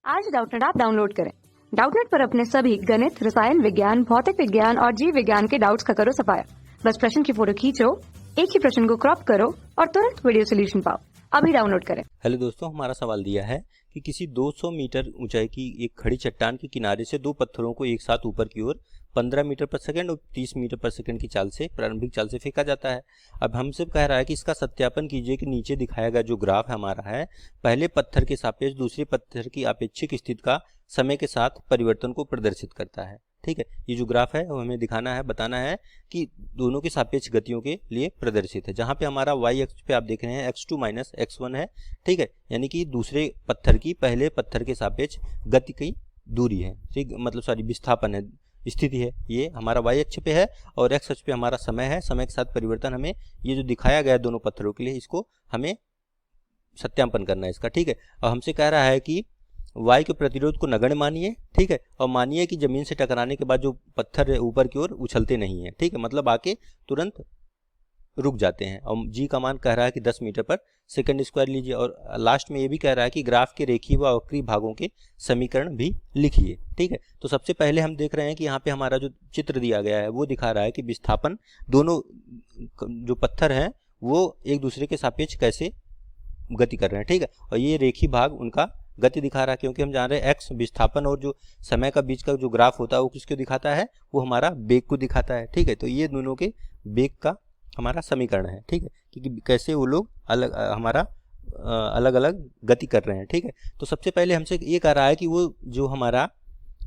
आज Doubtnut app download करें। Doubtnut पर अपने सभी गणित, रसायन विज्ञान, भौतिक विज्ञान और जीव विज्ञान के डाउट्स का करो सफाया। बस प्रश्न की फोटो खींचो, एक ही प्रश्न को क्रॉप करो और तुरंत वीडियो सोल्यूशन पाओ। अभी डाउनलोड करें। हेलो दोस्तों, हमारा सवाल दिया है कि किसी 200 मीटर ऊंचाई की एक खड़ी चट्टान के किनारे से दो पत्थरों को एक साथ ऊपर की ओर 15 मीटर पर सेकंड और 30 मीटर पर सेकंड की चाल से प्रारंभिक चाल से फेंका जाता है। अब हमसे कह रहा है कि इसका सत्यापन कीजिए कि नीचे दिखाया गया जो ग्राफ हमारा है पहले पत्थर के सापेक्ष दूसरे पत्थर की अपेक्षिक स्थिति का समय के साथ परिवर्तन को प्रदर्शित करता है। ठीक है, ये जो ग्राफ है वो हमें दिखाना है, बताना है कि दोनों के सापेक्ष गतियों के लिए प्रदर्शित है। जहां पे हमारा y अक्ष पे आप देख रहे हैं x2 माइनस x1 है। ठीक है, यानी कि दूसरे पत्थर की पहले पत्थर के सापेक्ष गति की दूरी है, ठीक, मतलब सॉरी विस्थापन है, स्थिति है। ये हमारा y अक्ष पे है और x अक्ष पे हमारा समय है। समय के साथ परिवर्तन हमें ये जो दिखाया गया दोनों पत्थरों के लिए, इसको हमें सत्यापन करना है इसका। ठीक है, और हमसे कह रहा है कि y के प्रतिरोध को नगण्य मानिए। ठीक है, और मानिए कि जमीन से टकराने के बाद जो पत्थर ऊपर की ओर उछलते नहीं है। ठीक है, मतलब आके तुरंत रुक जाते हैं। और g का मान कह रहा है कि 10 मीटर पर सेकंड स्क्वायर लीजिए। और लास्ट में ये भी कह रहा है कि ग्राफ के रेखीय व वक्रीय भागों के समीकरण भी लिखिए। ठीक है, तो सबसे पहले हम देख रहे हैं कि यहाँ पे हमारा जो चित्र दिया गया है वो दिखा रहा है कि विस्थापन दोनों जो पत्थर हैं वो एक दूसरे के सापेक्ष कैसे गति कर रहे हैं। ठीक है, और ये रेखीय भाग उनका गति दिखा रहा है, क्योंकि हम जान रहे हैं एक्स विस्थापन और जो समय का बीच का जो ग्राफ होता है वो किसको दिखाता है, वो हमारा वेग को दिखाता है। ठीक है, तो ये दोनों के वेग का हमारा समीकरण है। ठीक है, क्योंकि कैसे वो लोग अलग हमारा अलग अलग गति कर रहे हैं। ठीक है, तो सबसे पहले हमसे ये कह रहा है कि वो जो हमारा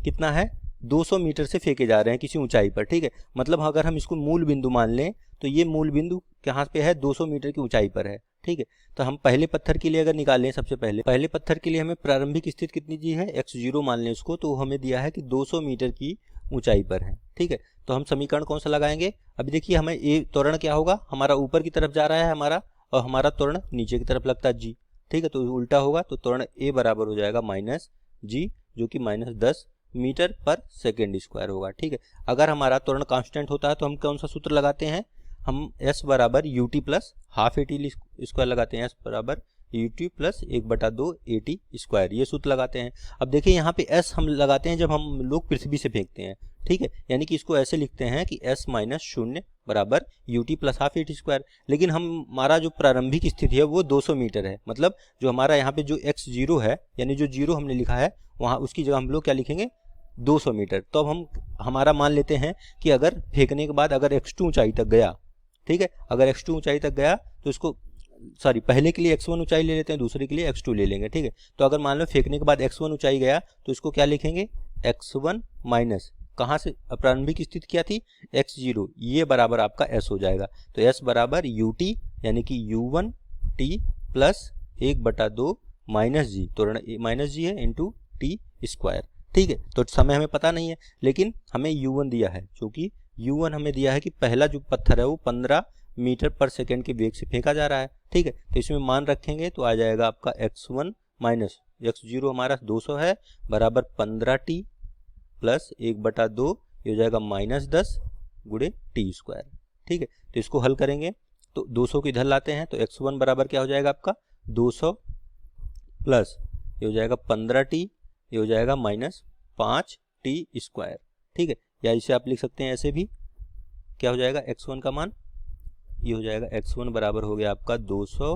कितना है 200 मीटर से फेंके जा रहे हैं किसी ऊंचाई पर। ठीक है, मतलब अगर हम इसको मूल बिंदु मान लें तो ये मूल बिंदु कहाँ पे है, 200 मीटर की ऊंचाई पर है। ठीक है, तो हम पहले पत्थर के लिए अगर निकालें, सबसे पहले पत्थर के लिए हमें प्रारंभिक स्थिति कितनी दी है, x0 मान लें उसको, तो हमें दिया है कि 200 मीटर की ऊंचाई पर है। ठीक है, तो हम समीकरण कौन सा लगाएंगे, अभी देखिए हमें ए त्वरण क्या होगा, हमारा ऊपर की तरफ जा रहा है हमारा, और हमारा त्वरण नीचे की तरफ लगता है g। ठीक है, तो उल्टा होगा, तो त्वरण ए बराबर हो जाएगा माइनस जी, जो कि -10 मीटर पर सेकेंड स्क्वायर होगा। ठीक है, अगर हमारा त्वरण कांस्टेंट होता है तो हम कौन सा सूत्र लगाते हैं, हम s बराबर U T plus half A T square लगाते हैं, s बराबर U T plus 1/2 A T square, ये सूत्र लगाते हैं। अब देखिए यहाँ पे s हम लगाते हैं जब हम लोग पृथ्वी से फेंकते हैं। ठीक है, यानी कि इसको ऐसे लिखते हैं कि s माइनस 0 बराबर U T plus half A T square. लेकिन हमारा जो प्रारंभिक स्थिति है वो 200 मीटर है, मतलब जो हमारा यहाँ पे जो x0 है, यानी जो 0 हमने लिखा है वहाँ उसकी जगह हम लोग क्या लिखेंगे 200 मीटर। तो अब हम हमारा मान लेते हैं कि अगर फेंकने के बाद अगर x2 ऊंचाई तक गया, ठीक है, अगर x2 ऊंचाई तक गया तो इसको सॉरी पहले के लिए x1 ऊंचाई ले लेते हैं, दूसरे के लिए x2 ले लेंगे। ठीक है, तो अगर मान लो फेंकने के बाद x1 ऊंचाई गया तो इसको क्या लिखेंगे, x1 माइनस कहाँ से प्रारंभिक स्थिति क्या थी x0, ये बराबर आपका s हो जाएगा। तो s बराबर यू टी यानी कि u1 t प्लस 1/2 माइनस जी, तो माइनस जी है इंटू टी स्क्वायर। ठीक है, तो समय हमें पता नहीं है लेकिन हमें u1 दिया है, क्योंकि u1 हमें दिया है कि पहला जो पत्थर है वो 15 मीटर पर सेकंड के वेग से फेंका जा रहा है। ठीक है, तो इसमें मान रखेंगे तो आ जाएगा आपका x1 माइनस x0 हमारा 200 है बराबर 15t प्लस 1/2, ये हो जाएगा -10 गुणे टी स्क्वायर। ठीक है, तो इसको हल करेंगे तो 200 को इधर लाते हैं तो x1 बराबर क्या हो जाएगा आपका 200 प्लस ये हो जाएगा 15t, ये हो जाएगा -5t स्क्वायर। ठीक है, या इसे आप लिख सकते हैं ऐसे भी, क्या हो जाएगा x1 का मान, ये हो जाएगा x1 बराबर हो गया आपका 200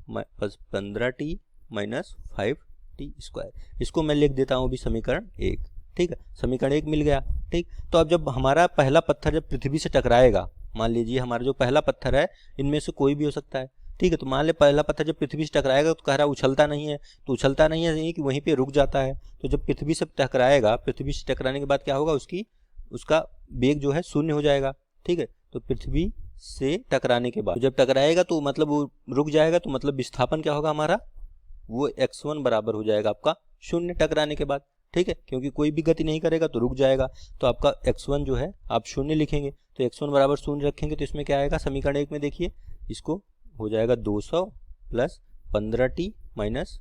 plus 15t minus 5t square. इसको मैं लिख देता हूँ अभी समीकरण 1। ठीक है, समीकरण 1 मिल गया। ठीक, तो अब जब हमारा पहला पत्थर जब पृथ्वी से टकराएगा, मान लीजिए हमारा जो पहला पत्थर है इनमें से कोई भी हो सकता है। ठीक है, तो मान ले पहला पत्थर जब पृथ्वी से टकराएगा तो कह रहा है उछलता नहीं है, तो उछलता नहीं है कि वहीं पे रुक जाता है। तो जब पृथ्वी से टकराएगा, पृथ्वी से टकराने के बाद क्या होगा, उसका वेग जो है 0 हो जाएगा। ठीक है, तो पृथ्वी से टकराने के बाद जब टकराएगा तो मतलब वो रुक जाएगा, तो मतलब विस्थापन क्या होगा हमारा, वो x1 बराबर हो जाएगा आपका 0 टकराने के बाद। ठीक है, क्योंकि कोई भी गति नहीं करेगा तो रुक जाएगा, तो आपका x1 जो है आप 0 लिखेंगे, तो x1 बराबर 0 रखेंगे तो इसमें क्या आएगा समीकरण 1 में, देखिए इसको हो जाएगा 200 plus 15t minus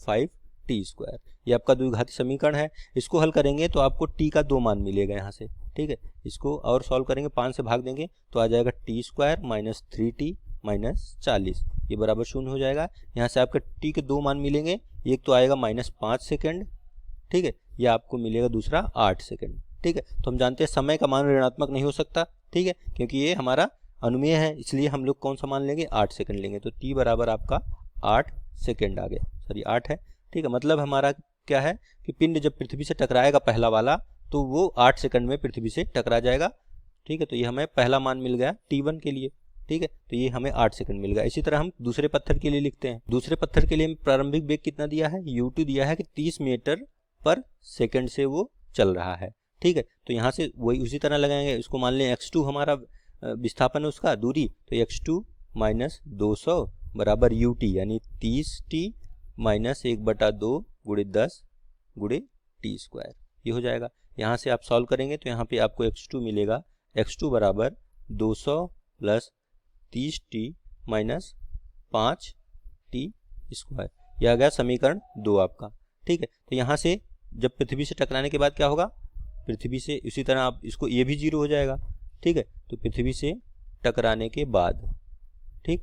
5t square, ये आपका द्विघाती समीकरण है। इसको हल करेंगे तो आपको t का 2 मान मिलेगा यहाँ से। ठीक है, इसको और सॉल्व करेंगे, 5 से भाग देंगे तो आ जाएगा t square minus 3t minus 40, ये बराबर 0 हो जाएगा। यहाँ से आपका t के 2 मान मिलेंगे, एक तो आएगा -5 सेकेंड ठीक है, या आपको मिलेगा दूसरा 8 सेकंड। ठीक है, तो हम जानते हैं समय का मान ऋणात्मक नहीं हो सकता, ठीक है, क्योंकि ये हमारा अनुमेय है, इसलिए हम लोग कौन सा मान लेंगे, 8 सेकंड लेंगे। तो t बराबर आपका 8 सेकंड आ गया, सॉरी 8 है। ठीक है, मतलब हमारा क्या है कि पिंड जब पृथ्वी से टकराएगा पहला वाला, तो वो 8 सेकंड में पृथ्वी से टकरा जाएगा। ठीक है, तो ये हमें पहला मान मिल गया t1 के लिए। ठीक है, तो ये हमें 8 सेकंड मिल गया। इसी तरह हम दूसरे पत्थर के लिए लिखते हैं। दूसरे पत्थर के लिए प्रारंभिक वेग कितना दिया है, u2 दिया है कि 30 मीटर पर सेकंड से वो चल रहा है। ठीक है, तो यहाँ से वही उसी तरह लगाएंगे, इसको मान लें x2 हमारा विस्थापन है उसका दूरी, तो x2 माइनस 200 बराबर ut यानी 30t माइनस 1/2 गुणे 10 गुणे t स्क्वायर, ये हो जाएगा। यहाँ से आप सॉल्व करेंगे तो यहाँ पे आपको x2 मिलेगा, x2 बराबर 200 plus 30t minus 5t square, यह आ गया समीकरण 2 आपका। ठीक है, तो यहाँ से जब पृथ्वी से टकराने के बाद क्या होगा, पृथ्वी से इसी तरह आप इसको, ये भी 0 हो जाएगा। ठीक है, तो पृथ्वी से टकराने के बाद, ठीक,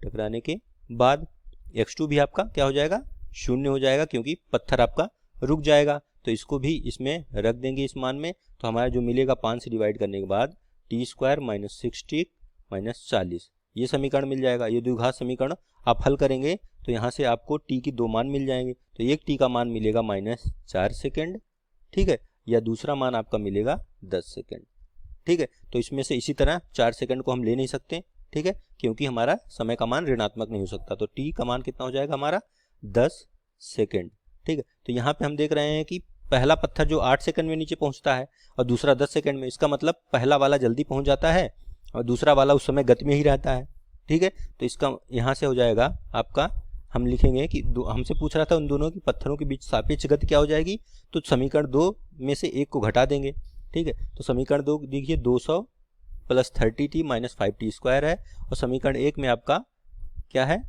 टकराने के बाद x2 भी आपका क्या हो जाएगा, 0 हो जाएगा, क्योंकि पत्थर आपका रुक जाएगा। तो इसको भी इसमें रख देंगे इस मान में, तो हमारा जो मिलेगा 5 से डिवाइड करने के बाद t स्क्वायर माइनस 60 माइनस 40, ये समीकरण मिल जाएगा। ये द्विघात समीकरण आप हल करेंगे तो यहाँ से आपको t की 2 मान मिल जाएंगे। तो एक t का मान मिलेगा -4 सेकेंड, ठीक है, या दूसरा मान आपका मिलेगा 10 सेकेंड। ठीक है, तो इसमें से इसी तरह 4 सेकंड को हम ले नहीं सकते, ठीक है, क्योंकि हमारा समय का मान ऋणात्मक नहीं हो सकता। तो t का मान कितना हो जाएगा हमारा 10 सेकंड। ठीक है, तो यहाँ पे हम देख रहे हैं कि पहला पत्थर जो 8 सेकंड में नीचे पहुंचता है और दूसरा 10 सेकंड में, इसका मतलब पहला वाला जल्दी पहुंच जाता है और दूसरा वाला उस समय गति में ही रहता है। ठीक है, तो इसका यहाँ से हो जाएगा आपका, हम लिखेंगे कि हमसे पूछ रहा था उन दोनों की पत्थरों के बीच सापेक्ष गति क्या हो जाएगी, तो समीकरण 2 में से एक को घटा देंगे। ठीक है, तो समीकरण 2 देखिए 200 plus 30t minus 5t square है, और समीकरण 1 में आपका क्या है,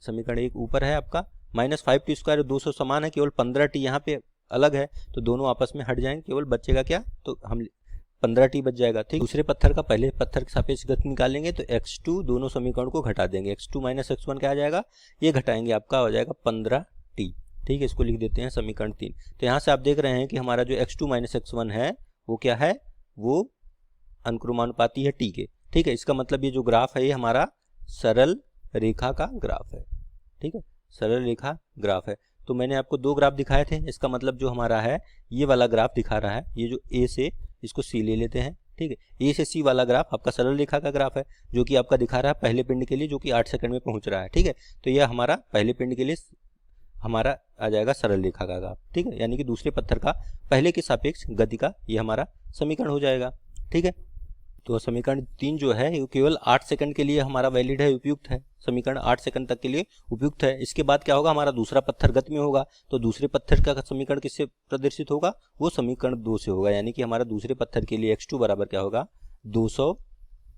समीकरण 1 ऊपर है आपका माइनस 5t स्क्वायर, 200 समान है, केवल 15t यहाँ पे अलग है, तो दोनों आपस में हट जाएंगे, केवल बचेगा क्या, तो हम 15t बच जाएगा। ठीक, दूसरे पत्थर का पहले पत्थर के सापेक्ष गति निकालेंगे तो x2 दोनों समीकरण को घटा देंगे, x2 माइनस x1 क्या आ जाएगा, ये घटाएंगे आपका हो जाएगा 15t। ठीक है, इसको लिख देते हैं समीकरण 3। तो यहाँ से आप देख रहे हैं कि हमारा जो x2 माइनस x1 है वो क्या है, वो अनुक्रमानुपाती है t के। ठीक है, इसका मतलब ये जो ग्राफ है ये हमारा सरल रेखा का ग्राफ है। ठीक है, सरल रेखा ग्राफ है। तो मैंने आपको 2 ग्राफ दिखाए थे, इसका मतलब जो हमारा है ये वाला ग्राफ दिखा रहा है, ये जो a से, इसको c ले लेते हैं। ठीक है, a से c वाला ग्राफ आपका सरल रेखा का ग्राफ है, जो कि आपका दिखा रहा है पहले पिंड के लिए, जो कि 8 सेकंड में पहुंच रहा है। ठीक है, तो यह हमारा पहले पिंड के लिए हमारा आ जाएगा सरल रेखा का ग्राफ। ठीक है, यानी कि दूसरे पत्थर का पहले के सापेक्ष गति का ये हमारा समीकरण हो जाएगा। ठीक है, तो समीकरण 3 जो है ये केवल 8 सेकंड के लिए हमारा वैलिड है, उपयुक्त है, समीकरण 8 सेकंड तक के लिए उपयुक्त है। इसके बाद क्या होगा, हमारा दूसरा पत्थर गति में होगा, तो दूसरे पत्थर का समीकरण किससे प्रदर्शित होगा, वो समीकरण 2 से होगा, यानी कि हमारा दूसरे पत्थर के लिए x2 बराबर क्या होगा, 200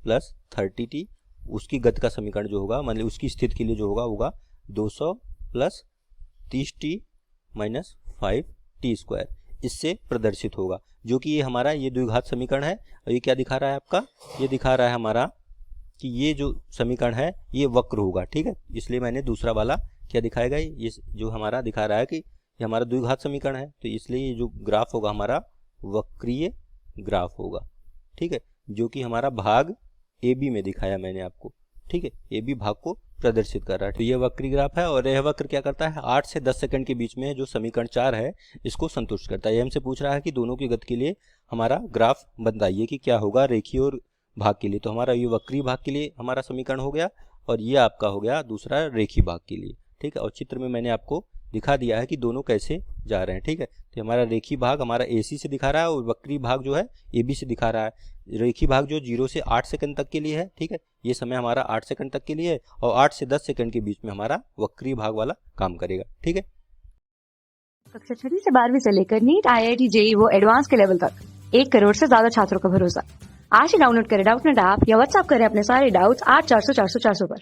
प्लस 30t, उसकी गति का समीकरण जो होगा, मतलब उसकी स्थिति के लिए जो होगा 200 plus 30t minus 5t square, इससे प्रदर्शित होगा, जो कि ये हमारा ये द्विघात समीकरण है। और ये क्या दिखा रहा है आपका, ये दिखा रहा है हमारा कि ये जो समीकरण है ये वक्र होगा। ठीक है, इसलिए मैंने दूसरा वाला क्या दिखाएगा, ये जो हमारा दिखा रहा है कि ये हमारा द्विघात समीकरण है, तो इसलिए ये जो ग्राफ होगा हमारा वक्रीय ग्राफ होगा। ठीक है, जो कि हमारा भाग ए बी में दिखाया मैंने आपको। ठीक है, ए बी भाग को प्रदर्शित कर रहा है। तो ये वक्री ग्राफ है, और यह वक्र क्या करता है, 8 से 10 सेकंड के बीच में जो समीकरण 4 है इसको संतुष्ट करता है। ये हमसे पूछ रहा है कि दोनों की गति के लिए हमारा ग्राफ बताइए कि क्या होगा रेखीय और भाग के लिए। तो हमारा ये वक्री भाग के लिए हमारा समीकरण हो गया, और ये आपका हो गया दूसरा रेखीय भाग के लिए। ठीक है, और चित्र में मैंने आपको दिखा दिया है कि दोनों कैसे जा रहे हैं। ठीक है, तो हमारा रेखीय भाग हमारा AC से दिखा रहा है, और वक्री भाग जो है AB से दिखा रहा है। रेखीय भाग जो 0 से 8 सेकंड तक के लिए है, ठीक है, ये समय हमारा 8 सेकंड तक के लिए है, और 8 से 10 सेकंड के बीच में हमारा वक्री भाग वाला काम करेगा। ठीक है, कक्षा 6 से 12वीं से लेकर नीट, IIT, JEE वो एडवांस के लेवल तक 1 करोड़ से ज्यादा छात्रों का भरोसा। आज ही डाउनलोड करें डाउटनेट ऐप या व्हाट्सएप करें अपने सारे डाउट्स 8400 400 400 पर।